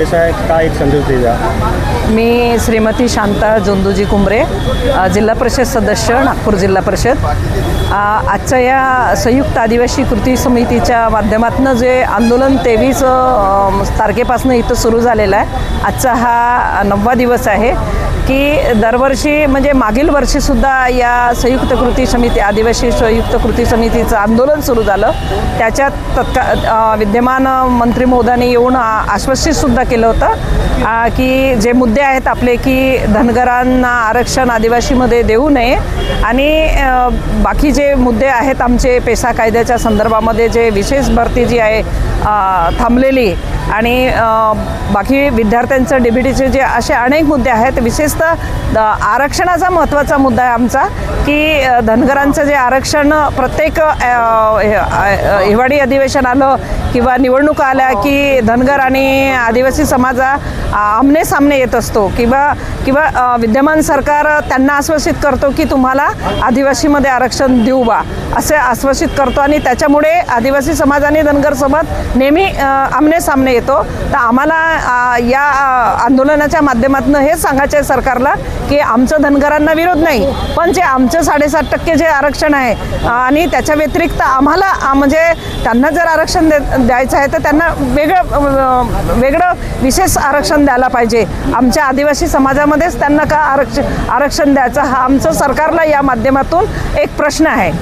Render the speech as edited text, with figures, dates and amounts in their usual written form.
कैसा है, काय एक संदेश देजा? मी श्रीमती शांता जोंदूजी कुंबरे, जिल्हा परिषद सदस्य, नागपूर जिल्हा परिषद। आजच्या या संयुक्त आदिवासी कृती समितीच्या माध्यमातून जे आंदोलन 23 तारखेपासून इथं सुरू झालेलं आहे। आजचा हा 9वा दिवस आहे की दरवर्षी म्हणजे मागील वर्षीसुद्धा या संयुक्त कृती समिती, आदिवासी संयुक्त कृती समितीचं आंदोलन सुरू झालं। त्याच्यात विद्यमान मंत्री महोदयांनी येऊन आश्वासितसुद्धा केलं होतं की जे मुद्दे आहेत आपले की धनगरांना आरक्षण आदिवासीमध्ये देऊ नये आणि बाकी जे मुद्दे आहेत आमचे पेसा कायद्याच्या संदर्भामध्ये जे विशेष भरती जी आहे थांबलेली आणि बाकी विद्यार्थ्यांचं DBTचे जे असे अनेक मुद्दे आहेत, विशेषतः आरक्षणाचा महत्त्वाचा मुद्दा आहे आमचा की धनगरांचं जे आरक्षण प्रत्येक हिवाळी अधिवेशन आलं किंवा निवडणुका आल्या की धनगर आणि आदिवासी समाजा आमने सामने येत असतो किंवा विद्यमान सरकार त्यांना आश्वासित करतो की तुम्हाला आदिवासीमध्ये आरक्षण देऊ बा असे आश्वासित करतो आणि त्याच्यामुळे आदिवासी समाज आणि धनगर समाज नेहमी आमने सामने येतो। तर आम्हाला या आंदोलनाच्या माध्यमातून हे सांगायचं आहे सरकारला की आमचं धनगरांना विरोध नाही, पण जे आमचं 7.5% जे आरक्षण आहे आणि त्याच्या व्यतिरिक्त आम्हाला म्हणजे त्यांना जर आरक्षण द्यायचं आहे तर त्यांना वेगळं विशेष आरक्षण द्यायला पाहिजे। आमच्या आदिवासी समाजामध्येच त्यांना का आरक्षण द्यायचं हा आमचं सरकारला या माध्यमातून एक प्रश्न आहे।